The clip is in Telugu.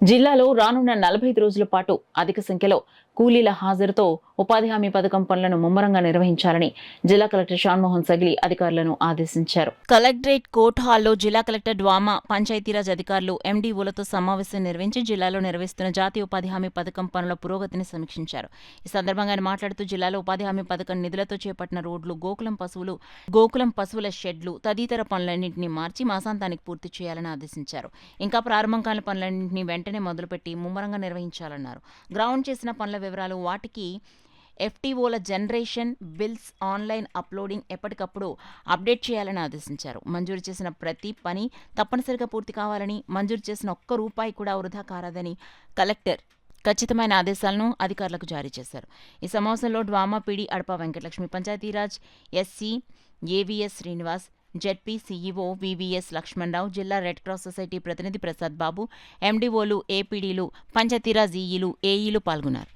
జిల్లాలో రానున్న 45 రోజుల పాటు అధిక సంఖ్యలో కూలీల హాజరుతో ఉపాధి హామీ పథకం పనులను ముమ్మరంగా నిర్వహించాలని జిల్లా కలెక్టర్ షాన్మోహన్ సగిలి అధికారులను ఆదేశించారు. కలెక్టరేట్ కోర్టు హాల్లో జిల్లా కలెక్టర్ డ్వామా పంచాయతీరాజ్ అధికారులు ఎండీఓలతో సమావేశం నిర్వహించి జిల్లాలో నిర్వహిస్తున్న జాతీయ ఉపాధి హామీ పథకం పనుల పురోగతిని సమీక్షించారు. ఈ సందర్భంగా ఆయన మాట్లాడుతూ జిల్లాలో ఉపాధి హామీ పథకం నిధులతో చేపట్టిన రోడ్లు, గోకులం పశువుల షెడ్లు తదితర పనులన్నింటినీ మార్చి మాసాంతానికి పూర్తి చేయాలని ఆదేశించారు. ఇంకా ప్రారంభం కాని పనులన్నింటినీ వెంటనే మొదలుపెట్టి ముమ్మరంగా నిర్వహించాలన్నారు. గ్రౌండ్ చేసిన పనుల వివరాలు, వాటికి ఎఫ్టీఓల జనరేషన్, బిల్స్ ఆన్లైన్ అప్లోడింగ్ ఎప్పటికప్పుడు అప్డేట్ చేయాలని ఆదేశించారు. మంజూరు చేసిన ప్రతి పని తప్పనిసరిగా పూర్తి కావాలని, మంజూరు చేసిన ఒక్క రూపాయి కూడా వృధా కారాదని కలెక్టర్ ఖచ్చితమైన ఆదేశాలను అధికారులకు జారీ చేశారు. ఈ సమావేశంలో DWAMA PD Adapa Venkatalakshmi, Panchayatiraj SE AVS Srinivas, ZP CEO VVS Lakshmanarao, జిల్లా రెడ్ క్రాస్ సొసైటీ ప్రతినిధి ప్రసాద్ బాబు, ఎండీఓలు, ఏపీడీలు, పంచాయతీరాజ్ ఈఈలు, ఏఈలు పాల్గొన్నారు.